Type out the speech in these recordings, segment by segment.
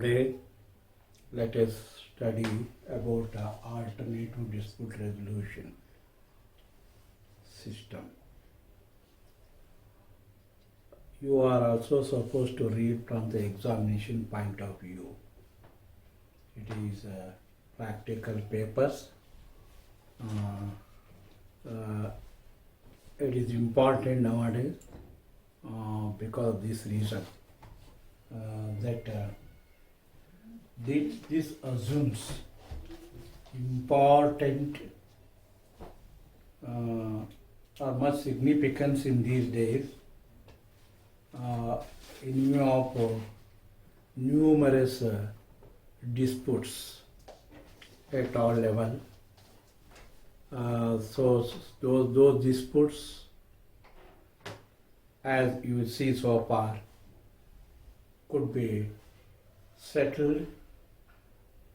Today, let us study about alternative dispute resolution system. You are also supposed to read from the examination point of view. It is practical papers. It is important nowadays because of this reason that this assumes important or much significance in these days in view of numerous disputes at all levels. So those disputes, as you see so far, could be settled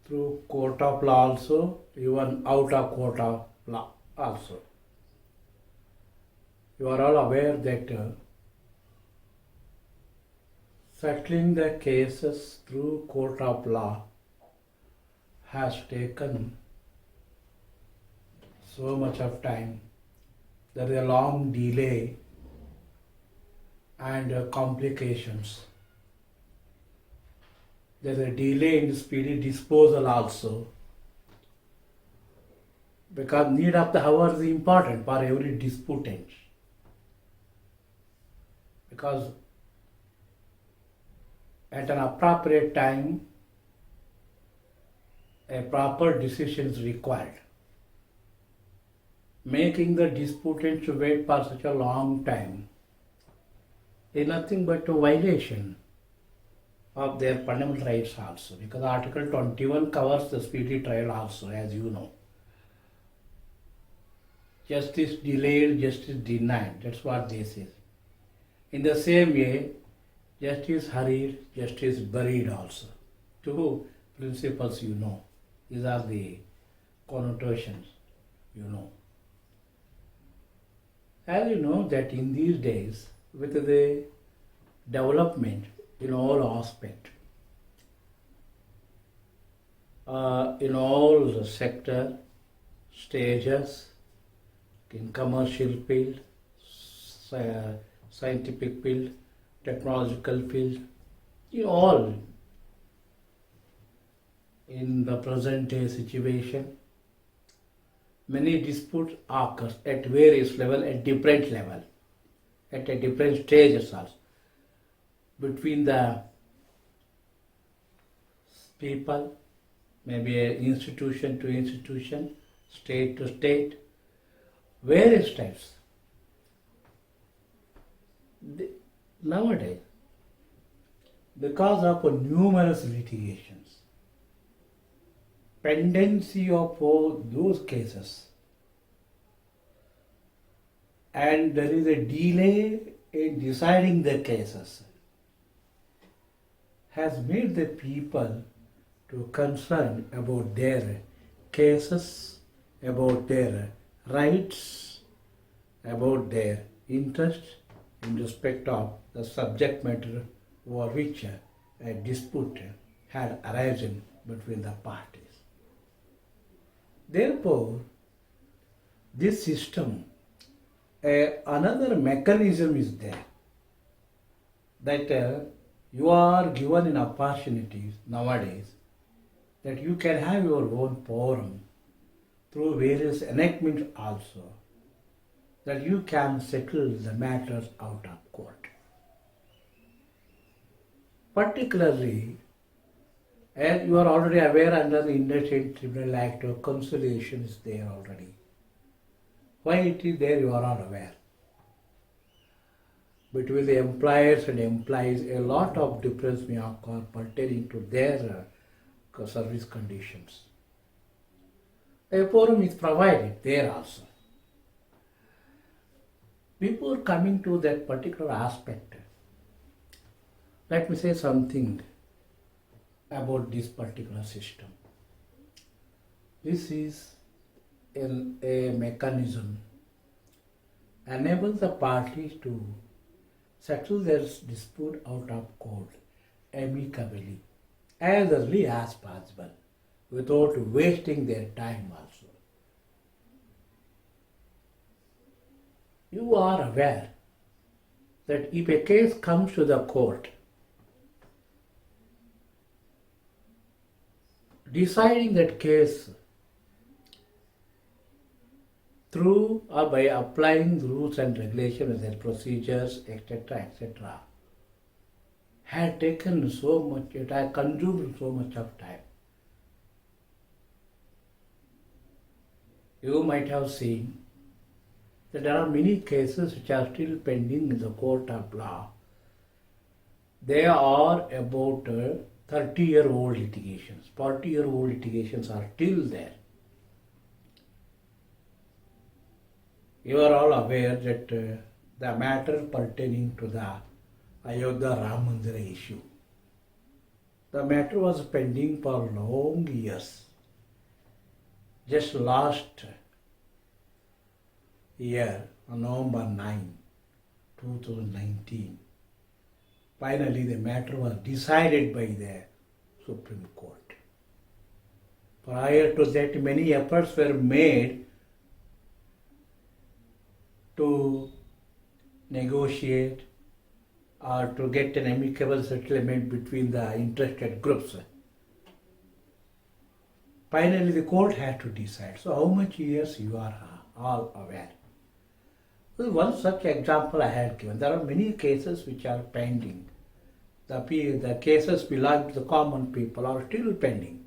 through court of law also, even out of court of law also. You are all aware that settling the cases through court of law has taken so much of time. There is a long delay and complications. There is a delay in speedy disposal also, because need of the hour is important for every disputant. Because at an appropriate time, a proper decision is required. Making the disputant to wait for such a long time is nothing but a violation of their fundamental rights also, because Article 21 covers the speedy trial also, as you know. Justice delayed, justice denied, that's what this is. In the same way, justice hurried, justice buried also. Two principles you know. These are the connotations you know. As you know that in these days, with the development in all aspects, in all the sector, stages, in commercial field, scientific field, technological field, in all, in the present day situation, many disputes occur at various levels, at different level, at a different stages also, between the people, maybe a institution to institution, state to state, various types. Nowadays, because of numerous litigations, pendency of all those cases, and there is a delay in deciding the cases, has made the people to concern about their cases, about their rights, about their interests in respect of the subject matter over which a dispute had arisen between the parties. Therefore, this system, another mechanism is there, that you are given an opportunity nowadays that you can have your own forum through various enactments also, that you can settle the matters out of court. Particularly, as you are already aware, under the Indian Tribunal Act, conciliation is there already. Why it is there, you are all aware. Between the employers and employees, a lot of difference may occur pertaining to their service conditions. A forum is provided there also. Before coming to that particular aspect, let me say something about this particular system. This is a mechanism enables the parties to settle their dispute out of court amicably as early as possible without wasting their time also. You are aware that if a case comes to the court, deciding that case through or by applying the rules and regulations and procedures, etc., had taken so much, it had consumed so much of time. You might have seen that there are many cases which are still pending in the court of law. They are about 30-year-old litigations. 40-year-old litigations are still there. You are all aware that the matter pertaining to the Ayodhya Ram Mandira issue, the matter was pending for long years. Just last year, on November 9, 2019, finally the matter was decided by the Supreme Court. Prior to that, many efforts were made to negotiate or to get an amicable settlement between the interested groups. Finally, the court had to decide. So how much years you are all aware? Well, one such example I had given. There are many cases which are pending. The cases belong to the common people are still pending.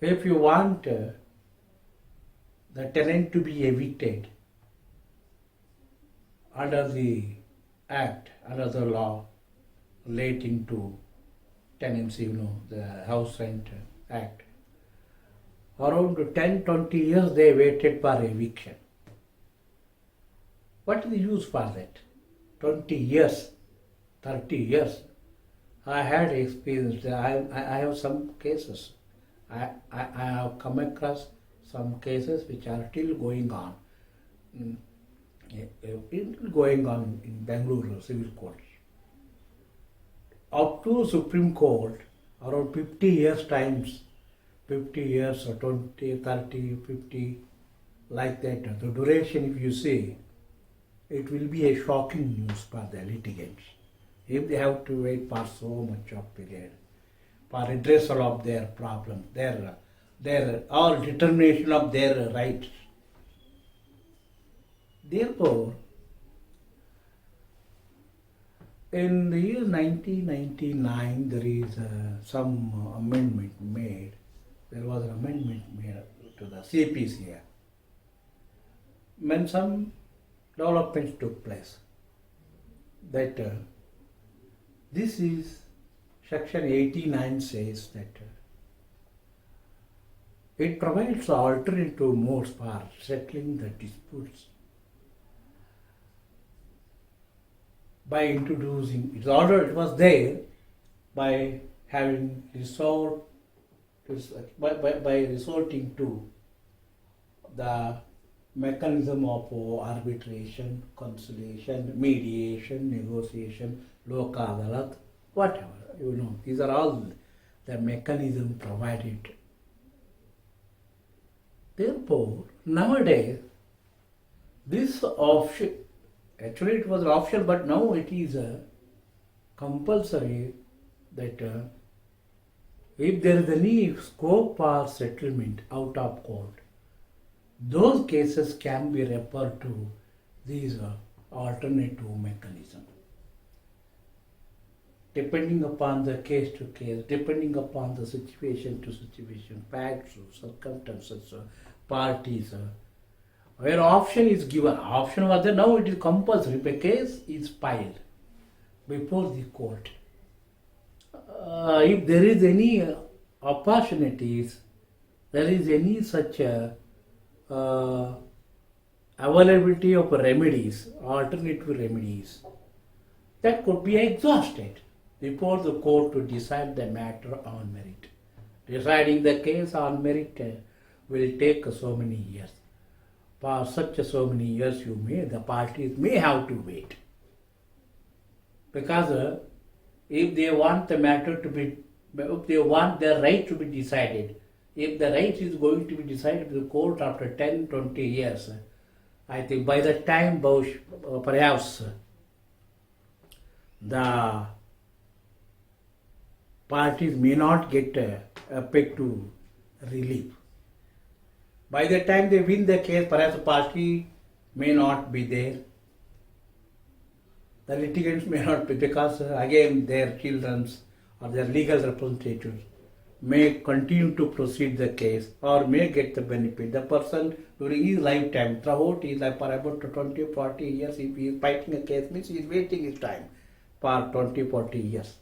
If you want the tenant to be evicted under the act, under the law relating to tenancy, the House Rent Act, around 10-20 years they waited for eviction. What is the use for that? 20 years, 30 years. I had experience. I have some cases. I have come across some cases which are still going on. Going on in Bangalore civil courts. Up to Supreme Court, around 50 years times, 50 years or 20, 30, 50, like that. The duration, if you see, it will be a shocking news for the litigants. If they have to wait for so much of period, for redressal of their problems, their or determination of their rights. Therefore, in the year 1999, there is some amendment made. There was an amendment made to the CPC. When some developments took place, that this is section 89 says that it provides alternative modes for settling the disputes by introducing, it was there by having by resorting to the mechanism of arbitration, conciliation, mediation, negotiation, lok adalat, whatever, these are all the mechanism provided. Therefore, nowadays, this option, actually it was optional, but now it is compulsory that if there is any scope for settlement out of court, those cases can be referred to these alternative mechanisms. Depending upon the case to case, depending upon the situation to situation, facts, circumstances, parties, where option is given, option was there, now it is compulsory. If a case is filed before the court, if there is any opportunities, there is any such availability of remedies, alternative remedies, that could be exhausted before the court to decide the matter on merit. Deciding the case on merit will take so many years. For such so many years, the parties may have to wait. Because if they want the matter to be, if they want their right to be decided, if the right is going to be decided in the court after 10, 20 years, I think by the time perhaps the parties may not get a peg to relief. By the time they win the case, perhaps the party may not be there. The litigants may not be, because again their children or their legal representatives may continue to proceed the case or may get the benefit. The person during his lifetime, throughout his life, for about 20, 40 years, if he is fighting a case, means he is waiting his time for 20, 40 years.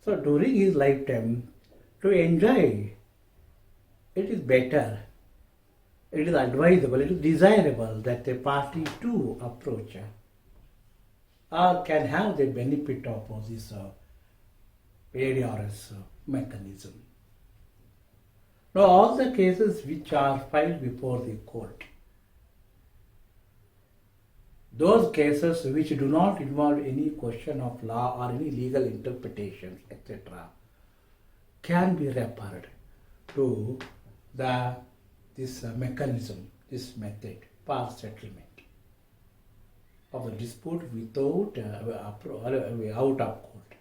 So during his lifetime, to enjoy, it is better, it is advisable, it is desirable that the party too approach or can have the benefit of this Adrs mechanism. Now all the cases which are filed before the court, those cases which do not involve any question of law or any legal interpretations, etc., can be referred to this mechanism, this method for settlement of the dispute without out of court.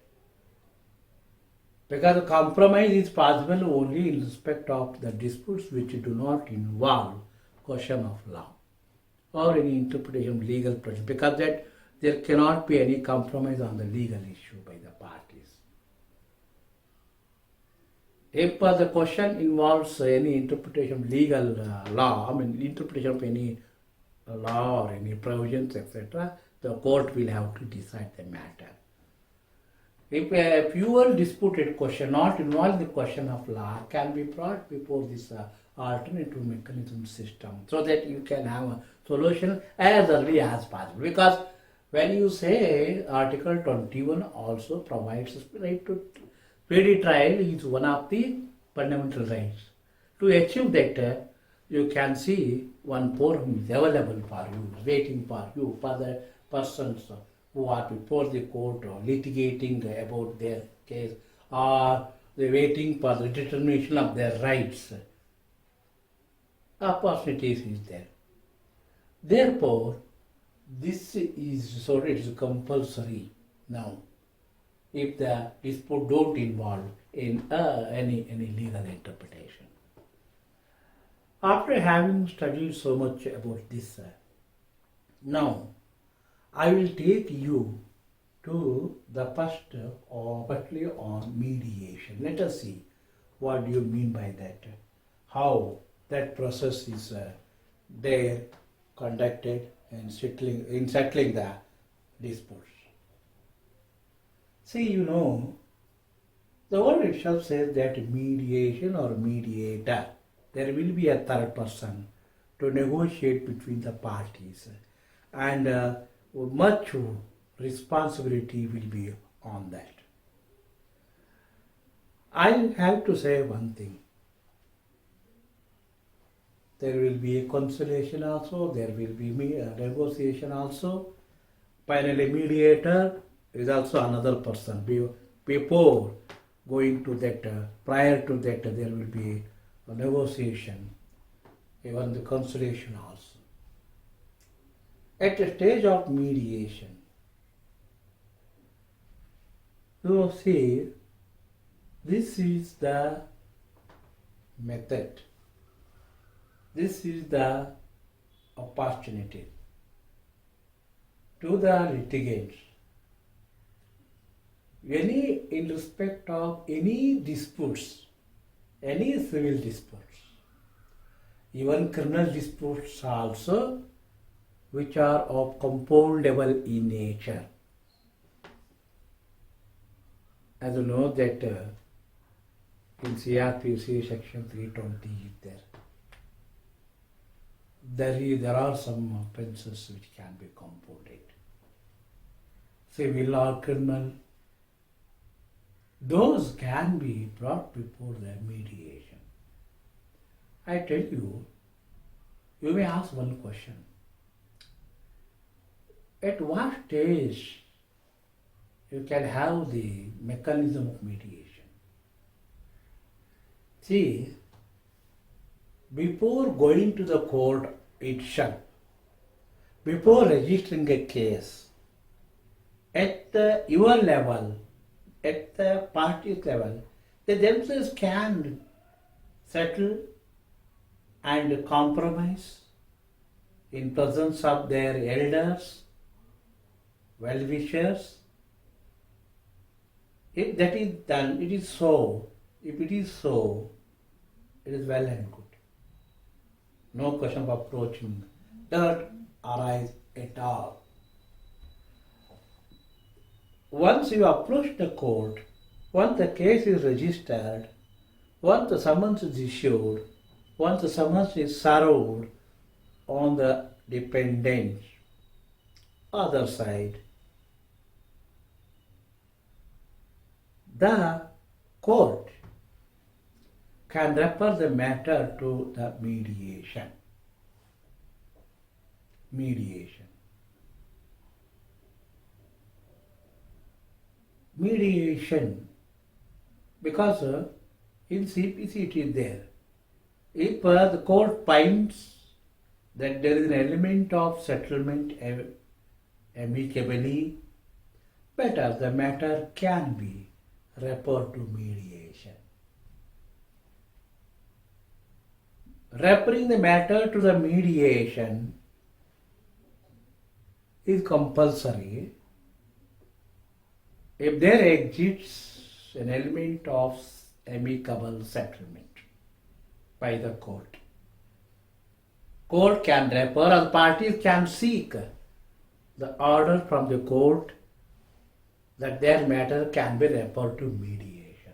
Because the compromise is possible only in respect of the disputes which do not involve question of law or any interpretation of legal procedure, because that there cannot be any compromise on the legal issue by the parties. If the question involves any interpretation of legal law, interpretation of any law or any provisions, etc., the court will have to decide the matter. If a pure disputed question not involving the question of law can be brought before this alternative mechanism system, so that you can have a solution as early as possible. Because when you say Article 21 also provides the right to speedy trial is one of the fundamental rights. To achieve that, you can see one forum is available for you, waiting for you, for the persons who are before the court or litigating about their case, or they waiting for the determination of their rights. Opportunities is there. Therefore, this is so it is compulsory now, if the dispute don't involve in any legal interpretation. After having studied so much about this, now I will take you to the firstly on mediation. Let us see what do you mean by that, how that process is there, conducted in settling the disputes. See, the word itself says that mediation or mediator, there will be a third person to negotiate between the parties, and much responsibility will be on that. I have to say one thing. There will be a conciliation also, there will be a negotiation also. Finally, mediator is also another person. Before going to that, prior to that, there will be a negotiation, even the conciliation also. At the stage of mediation, you will see this is the method, this is the opportunity to the litigants, in respect of any disputes, any civil disputes, even criminal disputes also, which are of compoundable in nature. As you know that in CRPC section 320 is there. There are some offences which can be compounded. Civil or criminal, those can be brought before the mediation. I tell you, you may ask one question. At what stage you can have the mechanism of mediation. See, before going to the court itself, before registering a case, at your level, at the party's level, they themselves can settle and compromise in presence of their elders, well-wishers. If that is done, it is so. If it is so, it is well and good. No question of approaching does not arise at all. Once you approach the court, once the case is registered, once the summons is issued, once the summons is served on the dependent other side, the court can refer the matter to the mediation. Mediation. Mediation, because in CPC it is there. If the court finds that there is an element of settlement amicably, better the matter can be referred to mediation. Referring the matter to the mediation is compulsory if there exists an element of amicable settlement by the court. Court can refer, or parties can seek the order from the court that their matter can be referred to mediation.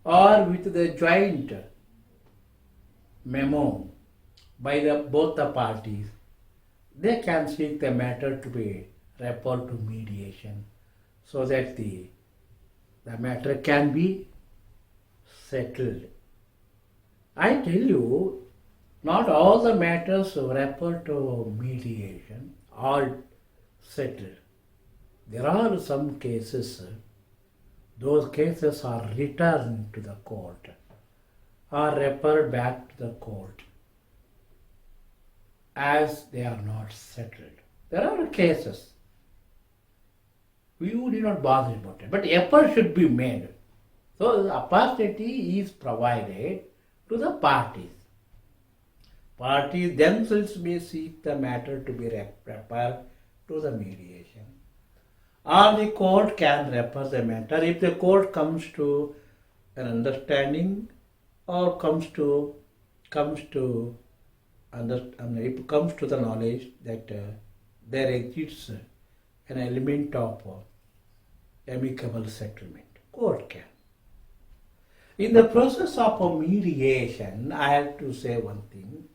Or with the joint memo by both the parties, they can seek the matter to be referred to mediation so that the matter can be settled. I tell you, not all the matters referred to mediation are settled. There are some cases, those cases are returned to the court or referred back to the court as they are not settled. There are cases. We would not bother about it, but effort should be made. So the opportunity is provided to the parties. Parties themselves may seek the matter to be referred to the mediation. Or the court can refer the matter if the court comes to an understanding or comes to the knowledge that there exists an element of amicable settlement. Court can. In the process of mediation, I have to say one thing,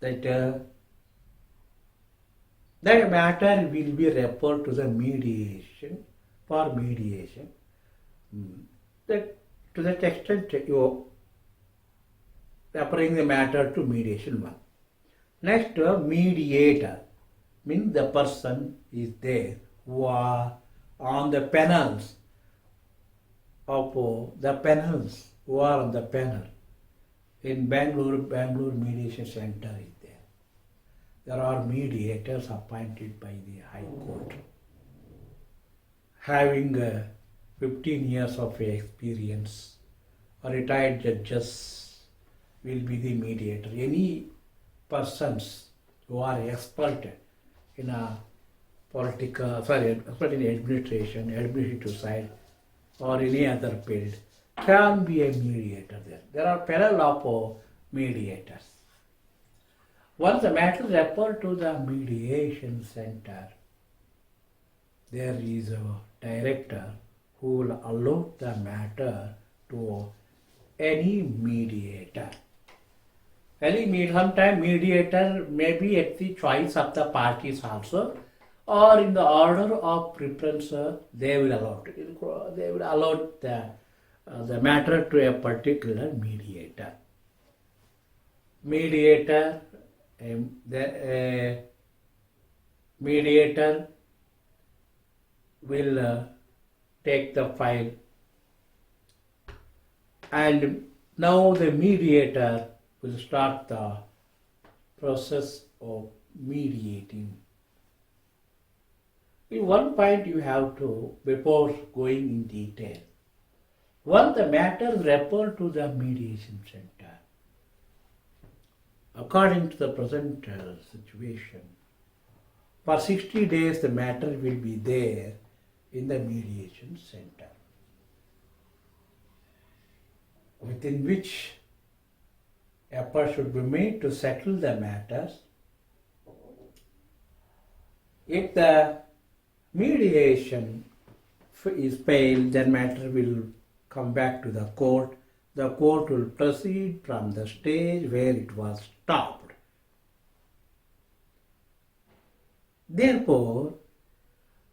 that that matter will be referred to the mediation, for mediation, that to that extent you referring the matter to mediation one. Next, mediator means the person is there who are on the panels of who are on the panel. In Bangalore Mediation Center is there. There are mediators appointed by the High Court. Having 15 years of experience, retired judges will be the mediator. Any persons who are expert in expert in administration, administrative side, or any other field, can be a mediator there. There are panel of mediators. Once the matter is referred to the mediation center, there is a director who will allot the matter to any mediator. Sometimes mediator may be at the choice of the parties also, or in the order of preference they will allot the matter to a particular mediator. Mediator will take the file, and now the mediator will start the process of mediating. In one point you have to, before going in detail, once the matter is referred to the mediation center, according to the present situation, for 60 days the matter will be there in the mediation center, within which effort should be made to settle the matters. If the mediation is failed, then matter will come back to the court. The court will proceed from the stage where it was stopped. Therefore,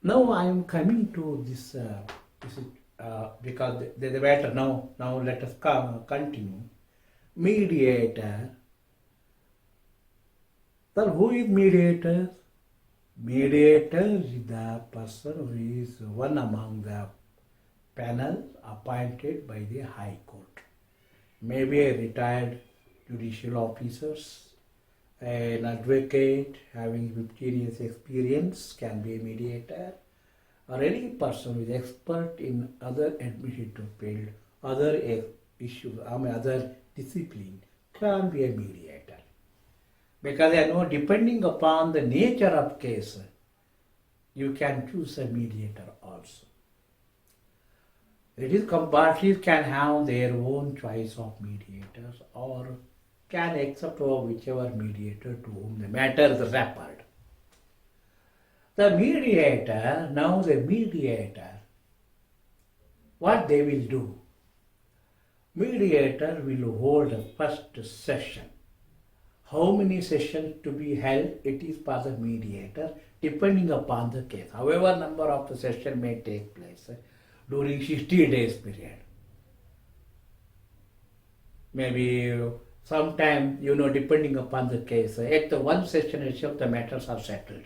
now I am coming to this, because the matter now let us continue. Mediator. Then who is mediator? Mediator is the person who is one among the panel appointed by the High Court. Maybe a retired judicial officers, an advocate having 15 years experience can be a mediator, or any person who is expert in other administrative field, other issues, other discipline can be a mediator. Because I know depending upon the nature of case, you can choose a mediator also. It is parties can have their own choice of mediators or can accept whichever mediator to whom the matter is referred. The mediator, what they will do? Mediator will hold a first session. How many sessions to be held, it is for the mediator, depending upon the case. However, number of the session may take place during 60 days period. Maybe sometime, depending upon the case, at the one session itself, the matters are settled.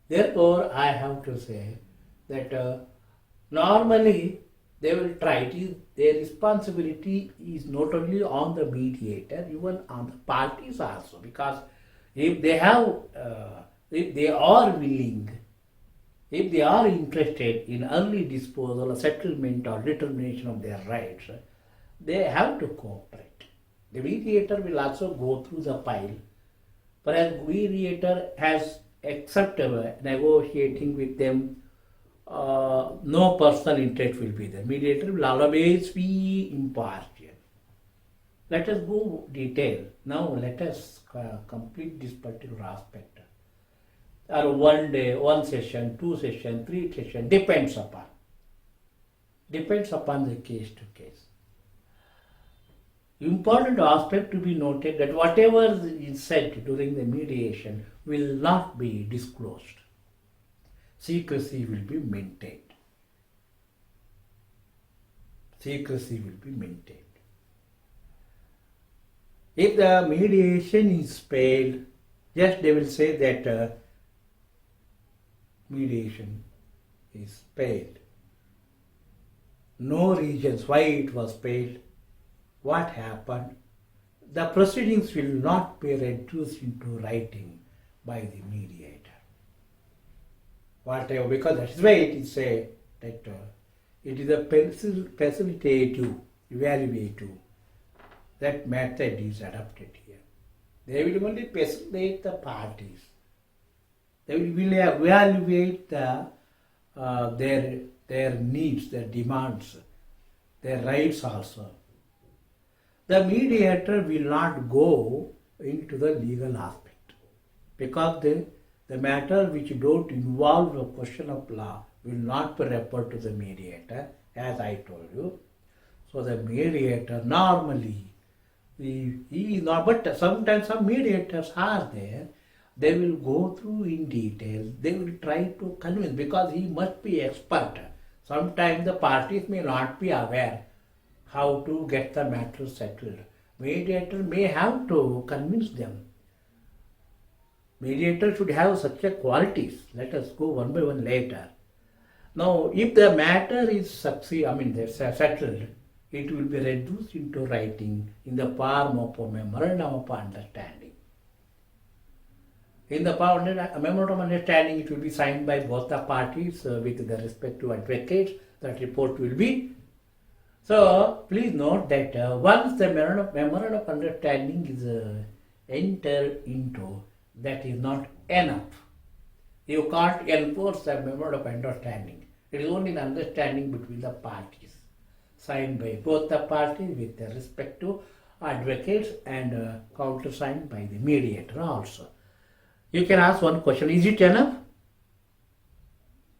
Therefore, I have to say that normally they will try. Their responsibility is not only on the mediator, even on the parties also. Because if they are willing, if they are interested in early disposal or settlement or determination of their rights, they have to cooperate. The mediator will also go through the file. Perhaps mediator has accepted negotiating with them. No personal interest will be there. Mediator will always be impartial. Let us go detail. Now let us complete this particular aspect. Or one day, one session, 2 sessions, 3 sessions, depends upon the case to case. Important aspect to be noted that whatever is said during the mediation will not be disclosed. Secrecy will be maintained. If the mediation is failed, just they will say that mediation is failed. No reasons why it was failed, what happened. The proceedings will not be reduced into writing by the mediator. Whatever, because that is why it is said that it is a facilitative, evaluative. That method is adopted here. They will only facilitate the parties. They will evaluate their needs, their demands, their rights also. The mediator will not go into the legal aspect because the matter which don't involve a question of law will not be referred to the mediator, as I told you. So the mediator normally, he is not, but sometimes some mediators are there. They will go through in detail. They will try to convince because he must be expert. Sometimes the parties may not be aware how to get the matter settled. Mediator may have to convince them. Mediator should have such a qualities. Let us go one by one later. Now, if the matter is settled, it will be reduced into writing in the form of a memorandum of understanding. In the memorandum of understanding, it will be signed by both the parties with the respective advocates. That report will be. So, please note that once the memorandum of understanding is entered into, that is not enough. You can't enforce the memorandum of understanding. It is only an understanding between the parties, signed by both the parties with the respective advocates and countersigned by the mediator also. You can ask one question, is it enough?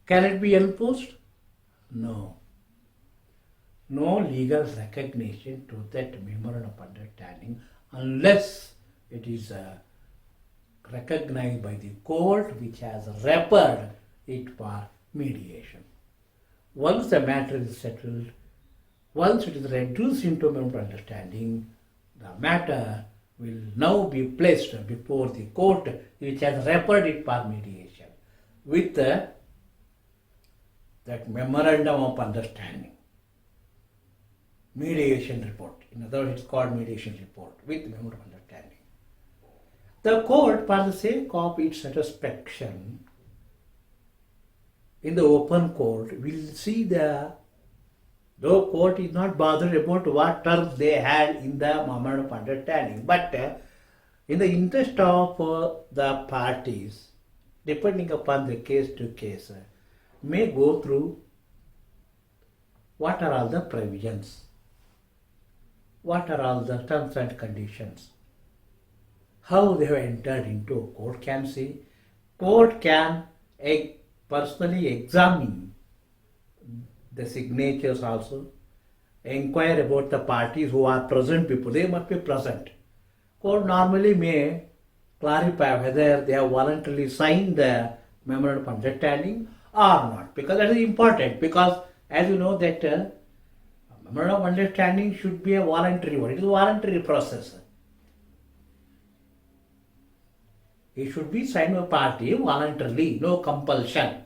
Can it be enforced? No. No legal recognition to that memorandum of understanding unless it is recognized by the court which has referred it for mediation. Once the matter is settled, once it is reduced into memorandum of understanding, the matter will now be placed before the court which has referred it for mediation with that memorandum of understanding. Mediation report. In other words, it's called mediation report with memorandum of understanding. The court, for the sake of its satisfaction, in the open court, will see though court is not bothered about what terms they had in the memorandum of understanding, but in the interest of the parties, depending upon the case to case, may go through what are all the provisions, what are all the terms and conditions, how they have entered into a court can see. Court can personally examine the signatures also, inquire about the parties who are present before, they must be present. Court normally may clarify whether they have voluntarily signed the memorandum of understanding or not, because that is important, because as you know that memorandum of understanding should be a voluntary one. It is a voluntary process. It should be signed by a party voluntarily, no compulsion.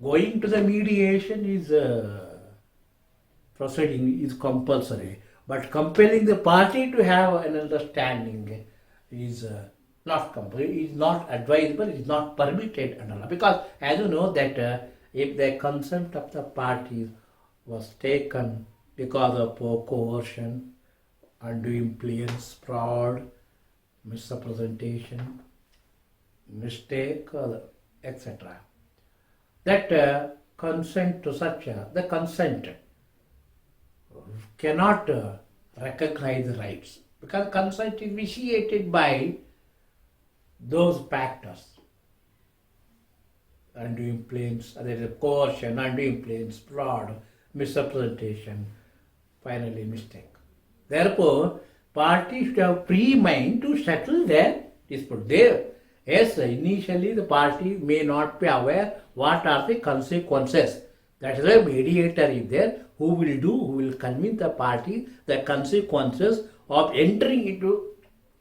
Going to the mediation is proceeding is compulsory, but compelling the party to have an understanding is not compulsory, is not advisable, is not permitted under law. Because as you know that if the consent of the parties was taken because of coercion, undue influence, fraud, misrepresentation, mistake, etc. That consent to such the consent cannot recognize the rights, because consent is vitiated by those factors. Undue influence, there is coercion, undue influence, fraud, misrepresentation, finally mistake. Therefore, parties should have free mind to settle their dispute. There, yes, initially the party may not be aware what are the consequences. That is why mediator is there who will convince the party the consequences of entering into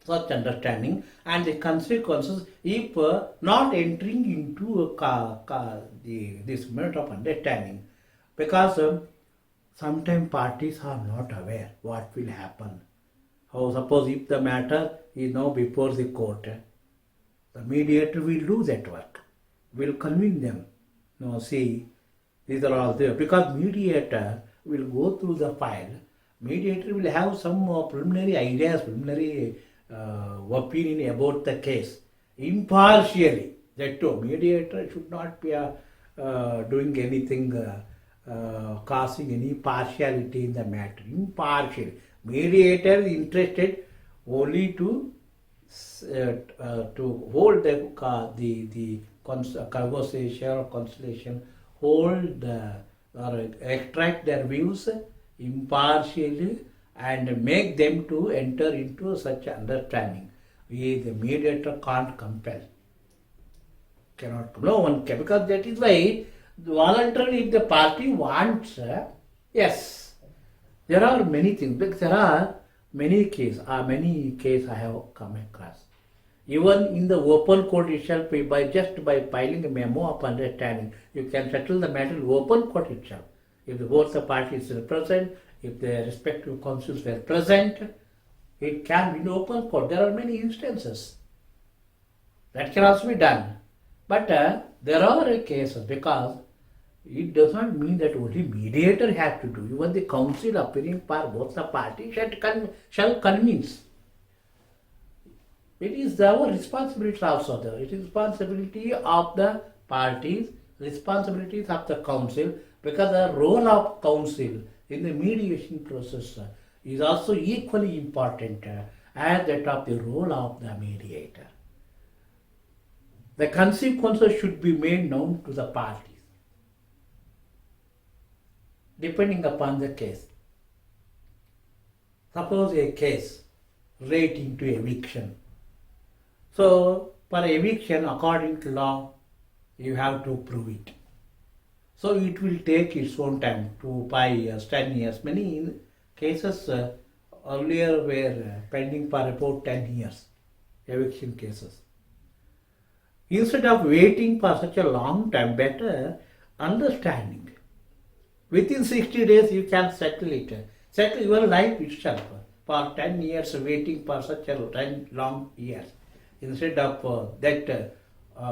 such understanding and the consequences if not entering into this method of understanding. Because sometimes parties are not aware what will happen. Suppose if the matter is now before the court, the mediator will do that work, will convince them. No, see, these are all there. Because mediator will go through the file, mediator will have some preliminary ideas, preliminary opinion about the case. Impartially, that too, mediator should not be doing anything, causing any partiality in the matter. Impartially. Mediator is interested only to hold the conversation or conciliation, hold or extract their views impartially and make them to enter into such understanding. The mediator can't compel. No one can, because that is why voluntarily if the party wants, yes, there are many things, but there are many cases I have come across. Even in the open court itself, by filing a memo of understanding, you can settle the matter in open court itself. If both the parties are present, if their respective counsels were present, it can be in open court. There are many instances. That can also be done. But there are cases, because it does not mean that only mediator has to do. Even the counsel appearing for both the parties shall convince. It is our responsibility also there. It is responsibility of the parties, responsibilities of the counsel, because the role of counsel in the mediation process is also equally important as that of the role of the mediator. The consequences should be made known to the parties, depending upon the case. Suppose a case relating to eviction. So, for eviction, according to law, you have to prove it. So, it will take its own time, 2, 5 years, 10 years. Many cases earlier were pending for about 10 years, eviction cases. Instead of waiting for such a long time, better understanding. Within 60 days, you can settle it. Settle your life itself. For 10 years, waiting for such a long years. Instead of that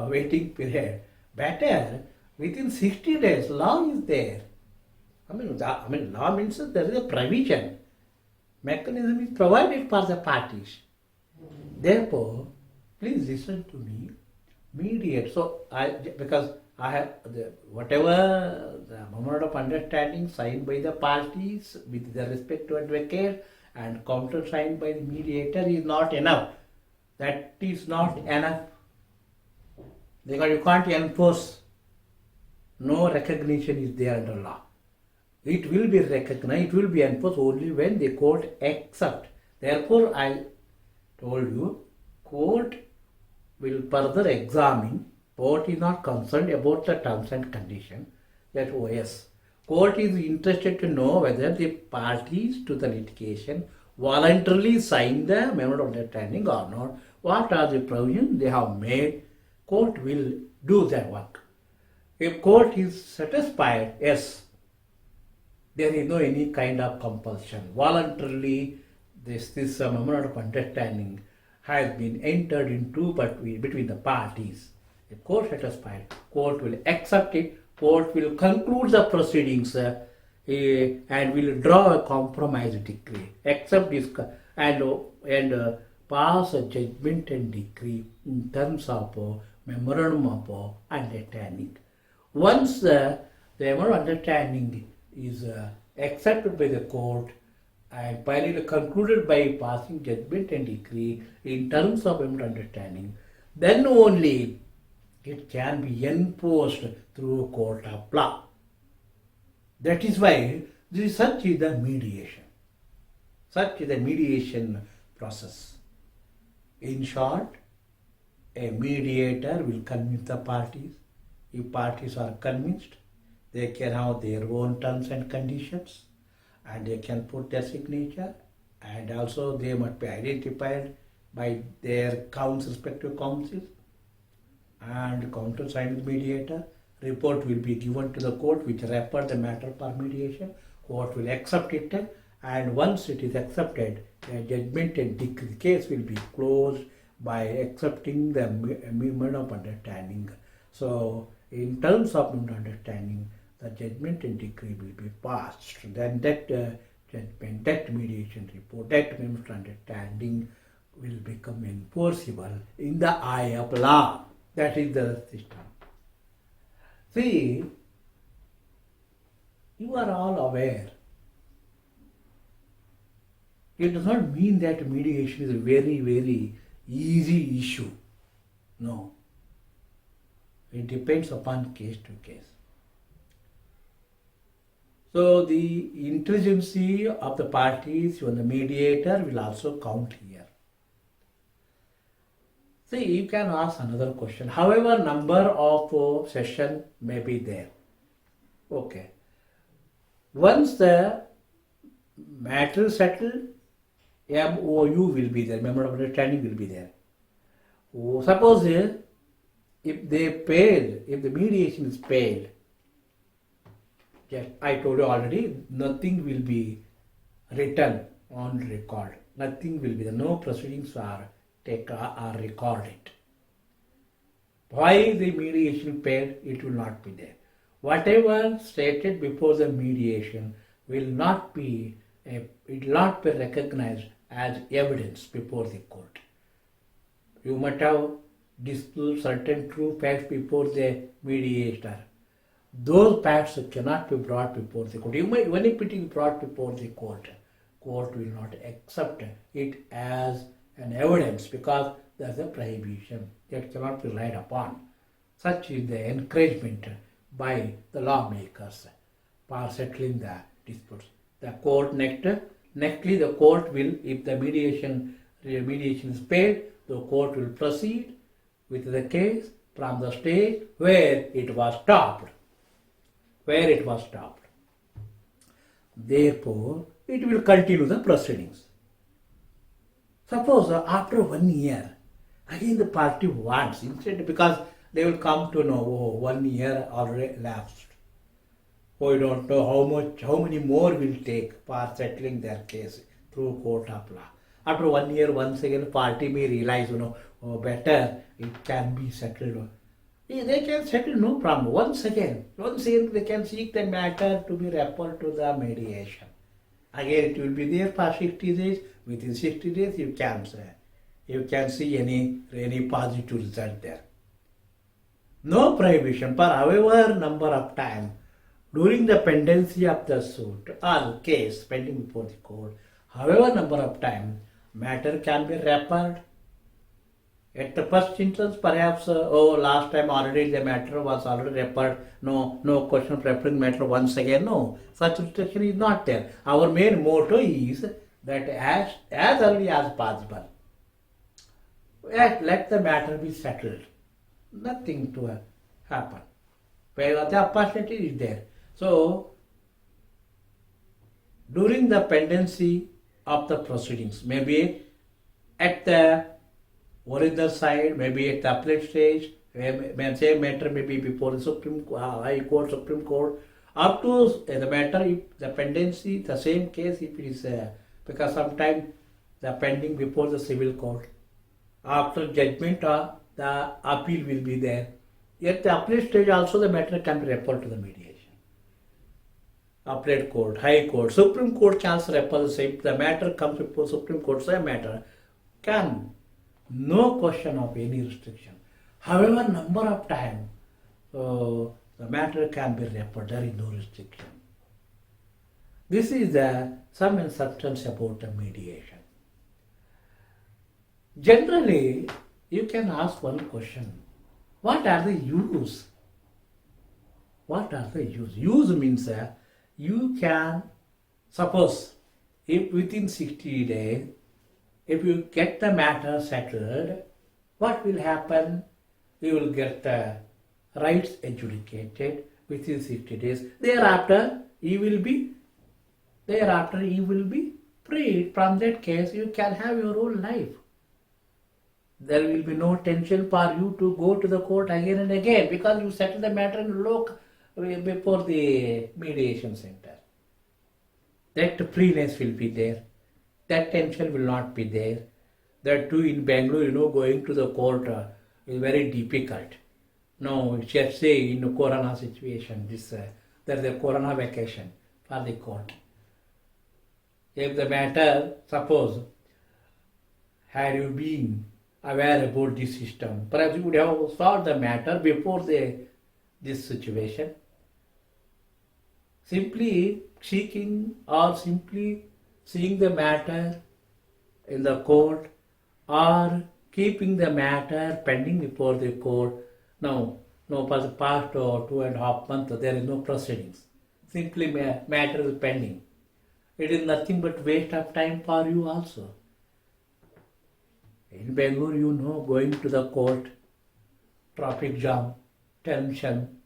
waiting period, better within 60 days, law is there. I mean, law means that there is a provision. Mechanism is provided for the parties. Therefore, please listen to me. Mediate. So, because I have whatever the memorandum of understanding signed by the parties with the respective advocate and countersigned by the mediator is not enough. That is not enough, because you can't enforce. No recognition is there under law. It will be recognized, it will be enforced only when the court accepts. Therefore, I told you, court will further examine. Court is not concerned about the terms and conditions. That yes, court is interested to know whether the parties to the litigation voluntarily sign the memorandum of understanding or not. What are the provisions they have made? Court will do that work. If court is satisfied, yes, there is no any kind of compulsion. Voluntarily, this memorandum of understanding has been entered into between the parties. If court is satisfied, court will accept it. Court will conclude the proceedings and will draw a compromise decree, accept this and pass a judgment and decree in terms of memorandum of understanding. Once the memorandum of understanding is accepted by the court and finally concluded by passing judgment and decree in terms of memorandum of understanding, then only it can be enforced through a court of law. That is why such is the mediation. Such is the mediation process. In short, a mediator will convince the parties. If parties are convinced, they can have their own terms and conditions and they can put their signature, and also they must be identified by their respective counsels and countersigned mediator. Report will be given to the court which refer the matter for mediation. Court will accept it, and once it is accepted, a judgment and decree case will be closed by accepting the memorandum of understanding. So, in terms of memorandum of understanding, the judgment and decree will be passed. Then that judgment, that mediation report, that memorandum of understanding will become enforceable in the eye of law. That is the system. See, you are all aware. It does not mean that mediation is a very, very easy issue. No. It depends upon case to case. So the intelligence of the parties and the mediator will also count here. See, you can ask another question. However, number of sessions may be there. Okay. Once the matter is settled, MOU will be there, memorandum of understanding will be there. Suppose if they failed, if the mediation is failed, just I told you already, nothing will be written on record. Nothing will be there. No proceedings are recorded. Why the mediation failed, it will not be there. Whatever stated before the mediation will not be recognized as evidence before the court. You might have disclosed certain true facts before the mediator. Those facts cannot be brought before the court. Even if it is brought before the court will not accept it as an evidence because there is a prohibition that cannot be relied upon. Such is the encouragement by the lawmakers for settling the disputes. The court nextly the court will, if the mediation is failed, the court will proceed with the case from the stage where it was stopped. Therefore, it will continue the proceedings. Suppose after 1 year, again the party wants, instead because they will come to know, 1 year already elapsed. We don't know how many more will take for settling their case through court of law. After 1 year, once again, party may realize, better it can be settled. They can settle, no problem. Once again, they can seek the matter to be referred to the mediation. Again, it will be there for 60 days. Within 60 days, you can see any positive result there. No prohibition for however number of time during the pendency of the suit or case pending before the court, however number of time, matter can be referred. At the first instance, perhaps, last time already the matter was already referred, no question of referring matter once again, no. Such restriction is not there. Our main motto is that as early as possible, let the matter be settled. Nothing to happen. Where the opportunity is there. So, during the pendency of the proceedings, maybe at the original side, maybe at the appellate stage, same matter may be before the Supreme High Court, Supreme Court, up to the matter, if the pendency, the same case, if it is, because sometimes the pending before the civil court, after judgment, the appeal will be there. At the appellate stage also the matter can be referred to the mediation. Appellate court, high court, Supreme Court can also refer the same. The matter comes before Supreme Court, same matter can, no question of any restriction. However, number of time the matter can be referred, there is no restriction. This is the sum and substance about the mediation. Generally, you can ask one question. What are the use? What are the use? Use means you can, suppose, if within 60 days, if you get the matter settled, what will happen? You will get the rights adjudicated within 60 days. Thereafter, you will be freed from that case. You can have your own life. There will be no tension for you to go to the court again and again because you settle the matter in before the mediation center. That freeness will be there. That tension will not be there. That too in Bangalore, going to the court is very difficult. No, just say in a corona situation, there is a corona vacation for the court. If the matter, suppose, had you been aware about this system, perhaps you would have solved the matter before this situation. Simply seeking or simply seeing the matter in the court or keeping the matter pending before the court. No, for the past 2.5 months there is no proceedings. Simply matter is pending. It is nothing but waste of time for you also. In Bangalore, going to the court, traffic jam, tension,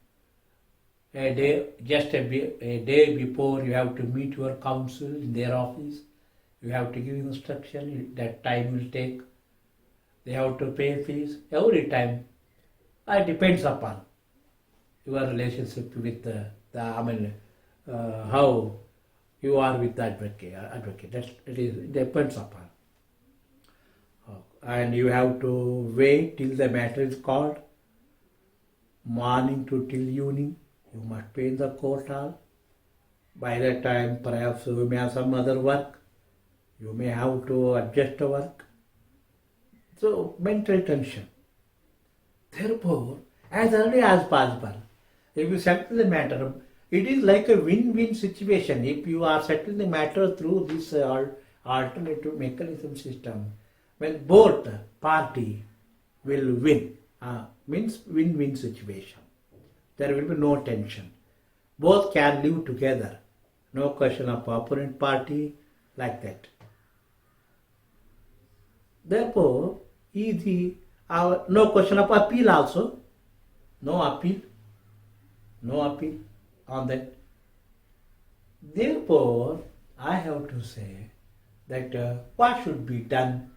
a day before you have to meet your counsel in their office, you have to give instruction, that time will take. They have to pay fees every time. It depends upon your relationship with how you are with the advocate. It depends upon. And you have to wait till the matter is called, morning to till evening. You must pay in the court hall. By that time, perhaps you may have some other work. You may have to adjust the work. So, mental tension. Therefore, as early as possible, if you settle the matter, it is like a win-win situation. If you are settling the matter through this alternative mechanism system, when both party will win, means win-win situation. There will be no tension. Both can live together. No question of opponent party, like that. Therefore, easy. No question of appeal also. No appeal. No appeal on that. Therefore, I have to say that what should be done?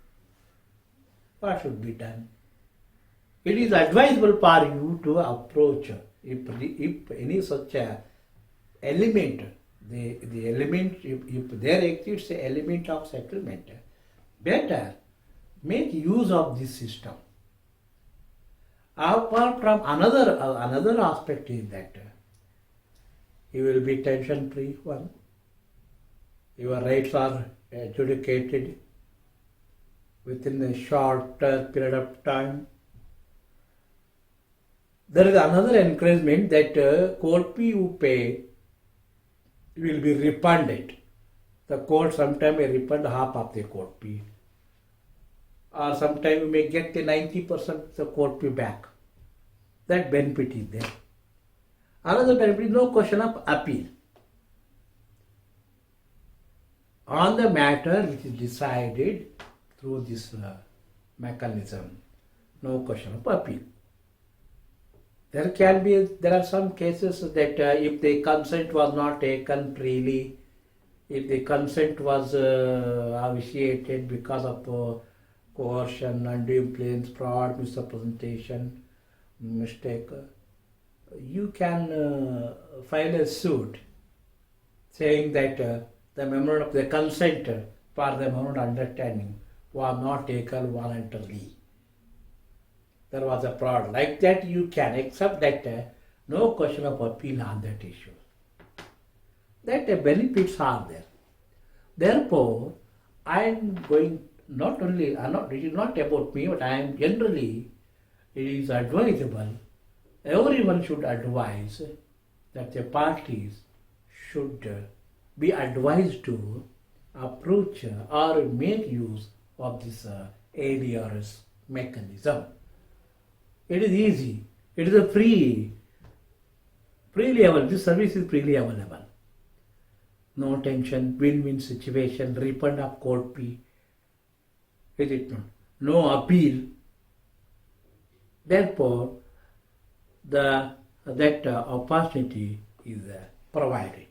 What should be done? It is advisable for you to approach if any such element, the element, if there exists an element of settlement, better make use of this system. Apart from another aspect is that you will be tension-free one. Your rights are adjudicated within a shorter period of time. There is another encouragement that court fee you pay will be refunded. The court sometimes may refund half of the court fee. Or sometimes you may get the 90% of the court fee back. That benefit is there. Another benefit is no question of appeal. On the matter which is decided through this mechanism, no question of appeal. There are some cases that if the consent was not taken freely, if the consent was vitiated because of coercion, undue influence, fraud, misrepresentation, mistake, you can file a suit saying that the memorandum of the consent for the memorandum of understanding was not taken voluntarily. There was a fraud. Like that you can, except that no question of appeal on that issue. That benefits are there. Therefore, I am going it is not about me, but I am generally, it is advisable, everyone should advise that the parties should be advised to approach or make use of this Adrs mechanism. It is easy. It is a freely available. This service is freely available. No tension, win-win situation, refund of court fee. Is it not? No appeal. Therefore, that opportunity is provided.